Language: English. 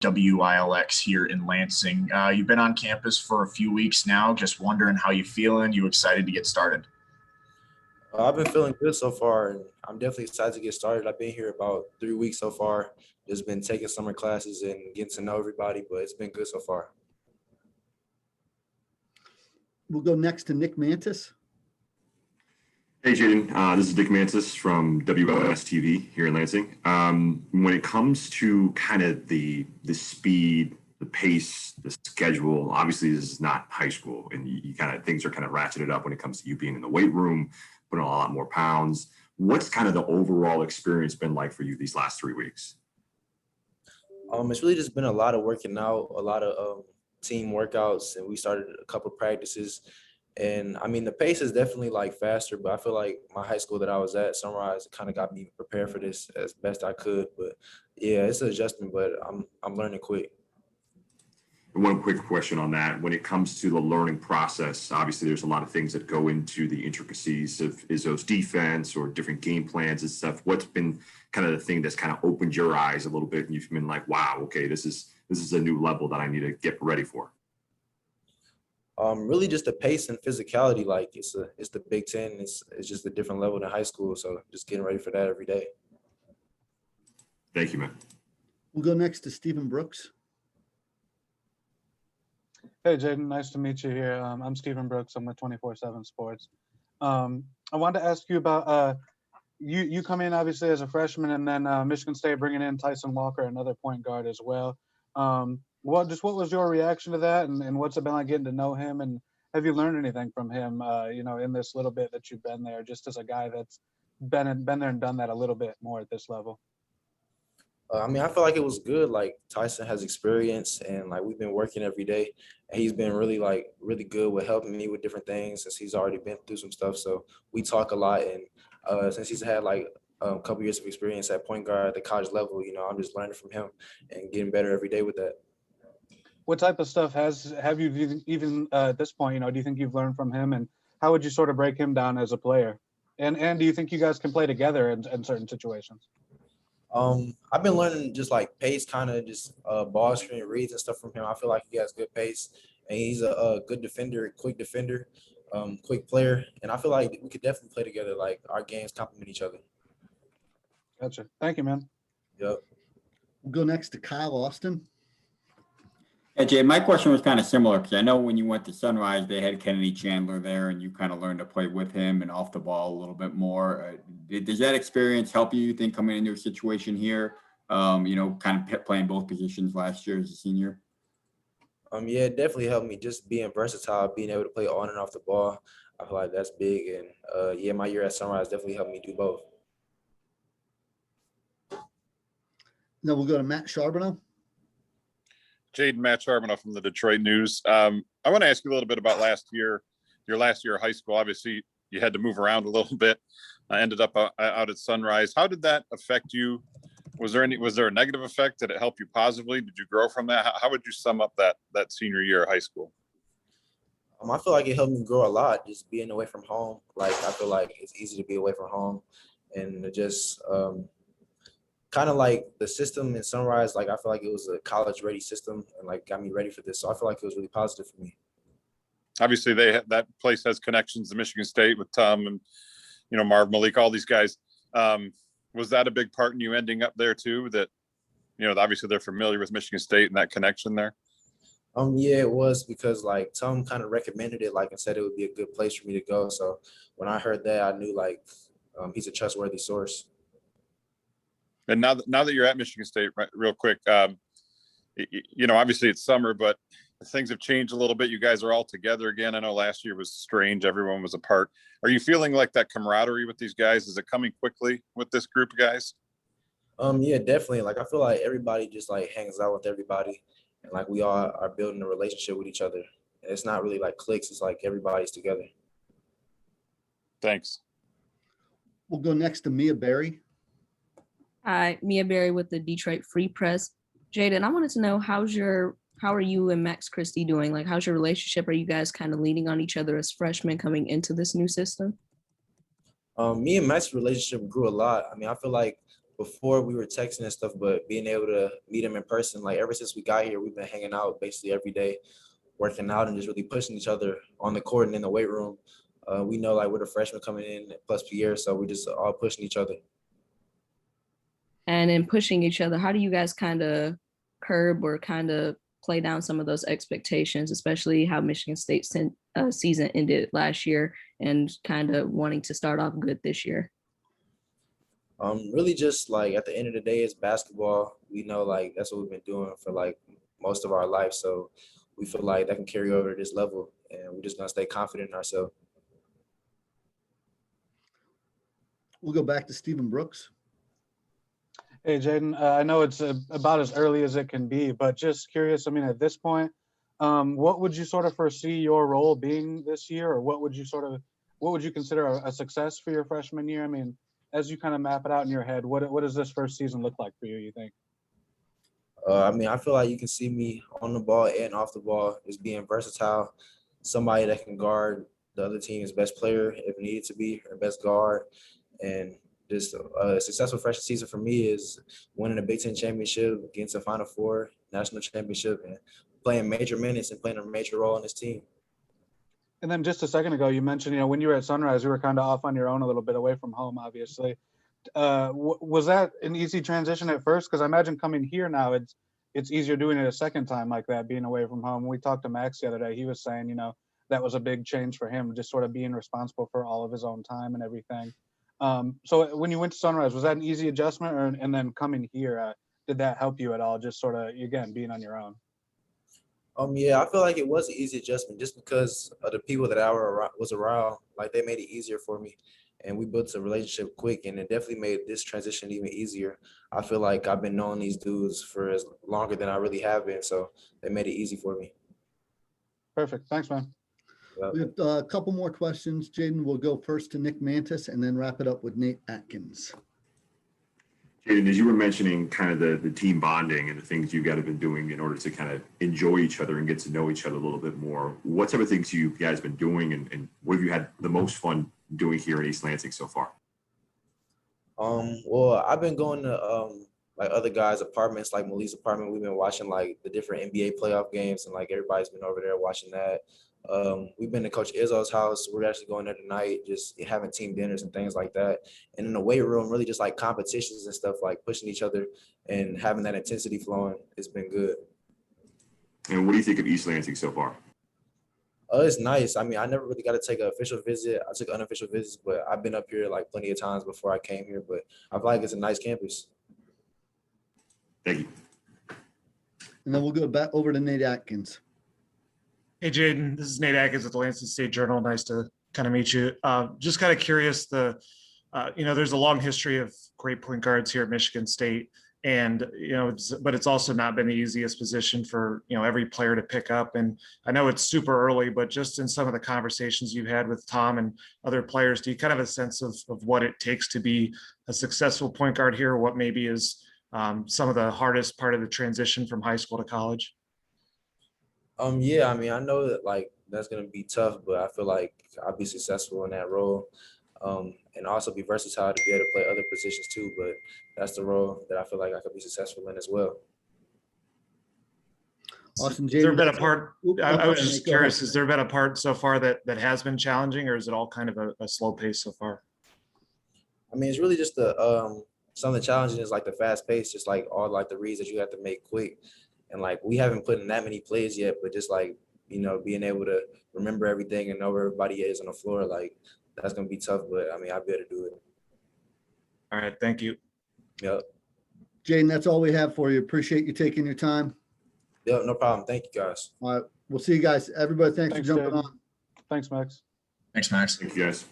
WILX here in Lansing. You've been on campus for a few weeks now. Just wondering how you feeling. You excited to get started? I've been feeling good so far, and I'm definitely excited to get started. I've been here about 3 weeks so far. Just been taking summer classes and getting to know everybody, but it's been good so far. We'll go next to Nick Mantis. Hey, Jaden. This is Nick Mantis from WLS TV here in Lansing. When it comes to kind of the speed, the pace, the schedule, obviously this is not high school, and you kind of things are kind of ratcheted up when it comes to you being in the weight room, putting on a lot more pounds. What's kind of the overall experience been like for you these last 3 weeks? It's really just been a lot of working out, a lot of team workouts, and we started a couple of practices. And I mean, the pace is definitely like faster, but I feel like my high school that I was at, Sunrise, kind of got me prepared for this as best I could. But yeah, it's an adjustment, but I'm learning quick. One quick question on that. When it comes to the learning process, obviously there's a lot of things that go into the intricacies of Izzo's defense or different game plans and stuff. What's been kind of the thing that's kind of opened your eyes a little bit and you've been like, wow, okay, this is a new level that I need to get ready for? Really just the pace and physicality. Like it's the Big Ten. It's just a different level than high school. So just getting ready for that every day. Thank you, man. We'll go next to Stephen Brooks. Hey, Jaden, nice to meet you here. I'm Stephen Brooks. I'm with 24/7 Sports. I wanted to ask you about you come in obviously as a freshman, and then Michigan State bringing in Tyson Walker, another point guard as well. What was your reaction to that, and what's it been like getting to know him, and have you learned anything from him, in this little bit that you've been there, just as a guy that's been there and done that a little bit more at this level? I mean, I feel like it was good. Like Tyson has experience, and like we've been working every day, and he's been really good with helping me with different things since he's already been through some stuff. So we talk a lot, and since he's had like a couple years of experience at point guard at the college level, I'm just learning from him and getting better every day with that. What type of stuff have you even at this point? Do you think you've learned from him, and how would you sort of break him down as a player? And do you think you guys can play together in certain situations? I've been learning just like pace, kind of just ball screen reads and stuff from him. I feel like he has good pace, and he's a good defender, quick player, and I feel like we could definitely play together. Like our games complement each other. Gotcha. Thank you, man. Yep. We'll go next to Kyle Austin. Yeah, Jay, my question was kind of similar because I know when you went to Sunrise, they had Kennedy Chandler there, and you kind of learned to play with him and off the ball a little bit more. Does that experience help you think, coming into a situation here, kind of playing both positions last year as a senior? Yeah, it definitely helped me just being versatile, being able to play on and off the ball. I feel like that's big, and my year at Sunrise definitely helped me do both. Now we'll go to Matt Charbonneau. Jaden, Matt Charbonneau from the Detroit News. I want to ask you a little bit about your last year of high school. Obviously, you had to move around a little bit. I ended up out at Sunrise. How did that affect you? Was there a negative effect? Did it help you positively? Did you grow from that? How would you sum up that senior year of high school? I feel like it helped me grow a lot, just being away from home. Like I feel like it's easy to be away from home, and just kind of like the system in Sunrise. Like I feel like it was a college-ready system, and like got me ready for this. So I feel like it was really positive for me. Obviously, that place has connections to Michigan State with Tom and Marv Malik, all these guys. Was that a big part in you ending up there too? That obviously they're familiar with Michigan State and that connection there. Yeah, it was, because like Tom kind of recommended it, like, and said it would be a good place for me to go. So when I heard that, I knew like he's a trustworthy source. And now that you're at Michigan State, right, real quick, obviously it's summer, but things have changed a little bit. You guys are all together again. I know last year was strange. Everyone was apart. Are you feeling like that camaraderie with these guys? Is it coming quickly with this group of guys? Yeah, definitely. Like I feel like everybody just like hangs out with everybody, and like we all are building a relationship with each other. And it's not really like cliques. It's like everybody's together. Thanks. We'll go next to Mia Berry. Hi, Mia Berry with the Detroit Free Press. Jaden, I wanted to know how are you and Max Christie doing? Like, how's your relationship? Are you guys kind of leaning on each other as freshmen coming into this new system? Me and Max's relationship grew a lot. I mean, I feel like before we were texting and stuff, but being able to meet him in person, like ever since we got here, we've been hanging out basically every day, working out and just really pushing each other on the court and in the weight room. We know like we're the freshmen coming in plus Pierre, so we're just all pushing each other. And in pushing each other, how do you guys kind of curb or kind of play down some of those expectations, especially how Michigan State's season ended last year and kind of wanting to start off good this year? Really just like at the end of the day, it's basketball. We know like that's what we've been doing for like most of our life. So we feel like that can carry over to this level, and we're just gonna stay confident in ourselves. We'll go back to Stephen Brooks. Hey, Jaden, I know it's about as early as it can be, but just curious, I mean, at this point, what would you sort of foresee your role being this year, or what would you consider a success for your freshman year? I mean, as you kind of map it out in your head, what does this first season look like for you, you think? I mean, I feel like you can see me on the ball and off the ball as being versatile, somebody that can guard the other team's best player if needed to be, or best guard. And just a successful freshman season for me is winning a Big Ten championship, getting to Final Four, national championship, and playing major minutes and playing a major role in this team. And then just a second ago, you mentioned, when you were at Sunrise, you were kind of off on your own a little bit, away from home, obviously. Was that an easy transition at first? Because I imagine coming here now, it's easier doing it a second time like that, being away from home. We talked to Max the other day. He was saying, that was a big change for him, just sort of being responsible for all of his own time and everything. So when you went to Sunrise, was that an easy adjustment, and then coming here, did that help you at all? Just sort of, again, being on your own. Yeah, I feel like it was an easy adjustment just because of the people that I was around. Like they made it easier for me, and we built a relationship quick, and it definitely made this transition even easier. I feel like I've been knowing these dudes for as longer than I really have been, so they made it easy for me. Perfect. Thanks, man. We have a couple more questions. Jaden, we'll go first to Nick Mantis and then wrap it up with Nate Atkins. Jaden, as you were mentioning kind of the team bonding and the things you guys have been doing in order to kind of enjoy each other and get to know each other a little bit more, what type of things you guys been doing, and what have you had the most fun doing here in East Lansing so far? Well, I've been going to like other guys' apartments, like Mali's apartment. We've been watching like the different NBA playoff games, and like everybody's been over there watching that. We've been to Coach Izzo's house. We're actually going there tonight, just having team dinners and things like that. And in the weight room, really just like competitions and stuff, like pushing each other and having that intensity flowing. It's been good. And what do you think of East Lansing so far? It's nice. I mean, I never really got to take an official visit. I took unofficial visits, but I've been up here like plenty of times before I came here. But I feel like it's a nice campus. Thank you. And then we'll go back over to Nate Atkins. Hey, Jaden, this is Nate Akins at the Lansing State Journal. Nice to kind of meet you. Just kind of curious, there's a long history of great point guards here at Michigan State, and, but it's also not been the easiest position for, every player to pick up. And I know it's super early, but just in some of the conversations you've had with Tom and other players, do you kind of have a sense of what it takes to be a successful point guard here, or what maybe is some of the hardest part of the transition from high school to college? Yeah, I mean, I know that like that's gonna be tough, but I feel like I'll be successful in that role, and also be versatile to be able to play other positions too. But that's the role that I feel like I could be successful in as well. Awesome, Jaden. Has there been a part? I was just curious. Ahead. Has there been a part so far that has been challenging, or is it all kind of a slow pace so far? I mean, it's really just some of the challenging is like the fast pace, just like all like the reads that you have to make quick. And like we haven't put in that many plays yet, but just like, being able to remember everything and know where everybody is on the floor, like that's going to be tough, but I mean, I'll be able to do it. All right. Thank you. Yep. Jaden, that's all we have for you. Appreciate you taking your time. Yep, no problem. Thank you, guys. All right. We'll see you guys. Everybody, thanks for jumping Jaden. on. Thanks, Max. Thanks, Max. Thank you, guys.